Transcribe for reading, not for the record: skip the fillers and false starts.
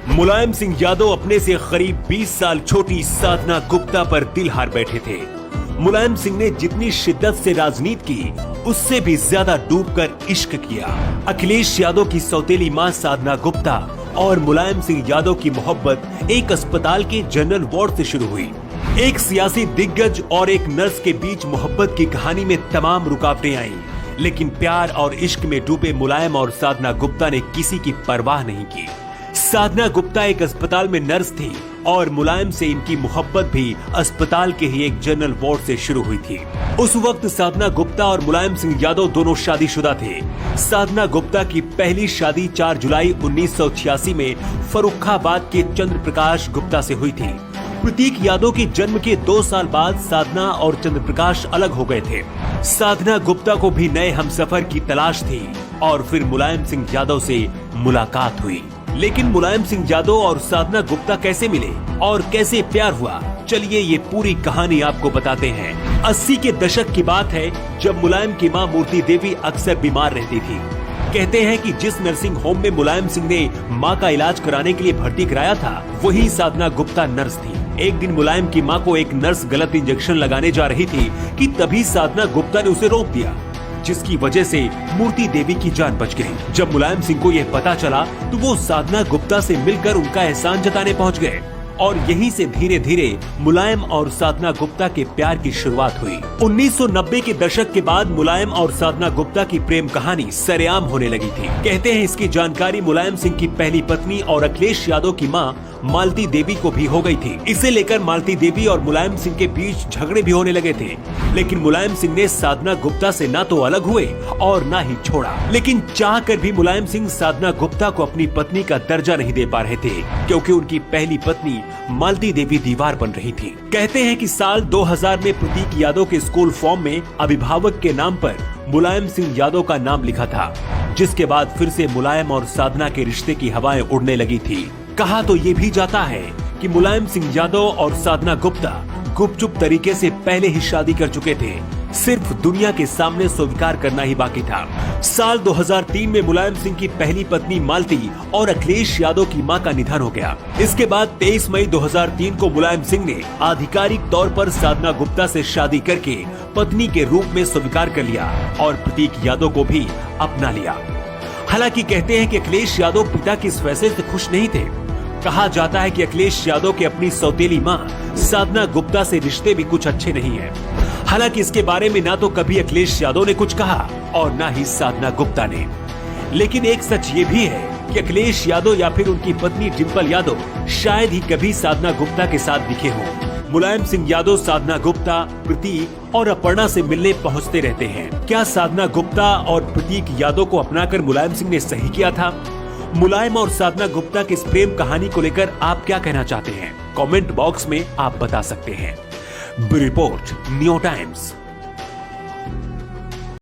मुलायम सिंह यादव अपने से करीब 20 साल छोटी साधना गुप्ता पर दिल हार बैठे थे। मुलायम सिंह ने जितनी शिद्दत से राजनीति की, उससे भी ज्यादा डूबकर इश्क किया। अखिलेश यादव की सौतेली मां साधना गुप्ता और मुलायम सिंह यादव की मोहब्बत एक अस्पताल के जनरल वार्ड से शुरू हुई। एक सियासी दिग्गज और एक नर्स के बीच मोहब्बत की कहानी में तमाम रुकावटें आईं, लेकिन प्यार और इश्क में डूबे मुलायम और साधना गुप्ता ने किसी की परवाह नहीं की। साधना गुप्ता एक अस्पताल में नर्स थी और मुलायम से इनकी मोहब्बत भी अस्पताल के ही एक जनरल वार्ड से शुरू हुई थी। उस वक्त साधना गुप्ता और मुलायम सिंह यादव दोनों शादीशुदा थे। साधना गुप्ता की पहली शादी 4 जुलाई 1986 में फर्रुखाबाद के चंद्र प्रकाश गुप्ता से हुई थी। प्रतीक यादव के जन्म के 2 साल बाद साधना और चंद्र प्रकाश अलग हो गए थे। साधना गुप्ता को भी नए हमसफर की तलाश थी और फिर मुलायम सिंह यादव से मुलाकात हुई। लेकिन मुलायम सिंह यादव और साधना गुप्ता कैसे मिले और कैसे प्यार हुआ, चलिए ये पूरी कहानी आपको बताते हैं। 80 के दशक की बात है, जब मुलायम की मां मूर्ति देवी अक्सर बीमार रहती थी। कहते हैं कि जिस नर्सिंग होम में मुलायम सिंह ने मां का इलाज कराने के लिए भर्ती कराया था, वही साधना गुप्ता नर्स थी। एक दिन मुलायम की मां को एक नर्स गलत इंजेक्शन लगाने जा रही थी कि तभी साधना गुप्ता ने उसे रोक दिया, जिसकी वजह से मूर्ति देवी की जान बच गई। जब मुलायम सिंह को यह पता चला तो वो साधना गुप्ता से मिलकर उनका एहसान जताने पहुंच गए और यहीं से धीरे धीरे मुलायम और साधना गुप्ता के प्यार की शुरुआत हुई। 1990 के दशक के बाद मुलायम और साधना गुप्ता की प्रेम कहानी सरेआम होने लगी थी। कहते हैं इसकी जानकारी मुलायम सिंह की पहली पत्नी और अखिलेश यादव की मां मालती देवी को भी हो गई थी। इसे लेकर मालती देवी और मुलायम सिंह के बीच झगड़े भी होने लगे थे, लेकिन मुलायम सिंह ने साधना गुप्ता से ना तो अलग हुए और ना ही छोड़ा। लेकिन चाह कर भी मुलायम सिंह साधना गुप्ता को अपनी पत्नी का दर्जा नहीं दे पा रहे थे, क्योंकि उनकी पहली पत्नी मालती देवी दीवार बन रही थी। कहते हैं कि साल 2000 में प्रतीक यादव के स्कूल फॉर्म में अभिभावक के नाम पर मुलायम सिंह यादव का नाम लिखा था, जिसके बाद फिर से मुलायम और साधना के रिश्ते की हवाएं उड़ने लगी थी। कहा तो ये भी जाता है कि मुलायम सिंह यादव और साधना गुप्ता गुपचुप तरीके से पहले ही शादी कर चुके थे, सिर्फ दुनिया के सामने स्वीकार करना ही बाकी था। साल 2003 में मुलायम सिंह की पहली पत्नी मालती और अखिलेश यादव की मां का निधन हो गया। इसके बाद 23 मई 2003 को मुलायम सिंह ने आधिकारिक तौर पर साधना गुप्ता से शादी करके पत्नी के रूप में स्वीकार कर लिया और प्रतीक यादव को भी अपना लिया। हालांकि कहते हैं कि अखिलेश यादव पिता के इस फैसले से खुश नहीं थे। कहा जाता है कि अखिलेश यादव के अपनी सौतेली मां साधना गुप्ता से रिश्ते भी कुछ अच्छे नहीं है। हालांकि इसके बारे में ना तो कभी अखिलेश यादव ने कुछ कहा और ना ही साधना गुप्ता ने। लेकिन एक सच ये भी है कि अखिलेश यादव या फिर उनकी पत्नी डिंपल यादव शायद ही कभी साधना गुप्ता के साथ दिखे हों। मुलायम सिंह यादव साधना गुप्ता, प्रतीक और अपर्णा से मिलने पहुंचते रहते हैं। क्या साधना गुप्ता और प्रतीक यादव को अपनाकर मुलायम सिंह ने सही किया था? मुलायम और साधना गुप्ता की इस प्रेम कहानी को लेकर आप क्या कहना चाहते हैं? कमेंट बॉक्स में आप बता सकते हैं। Report new times.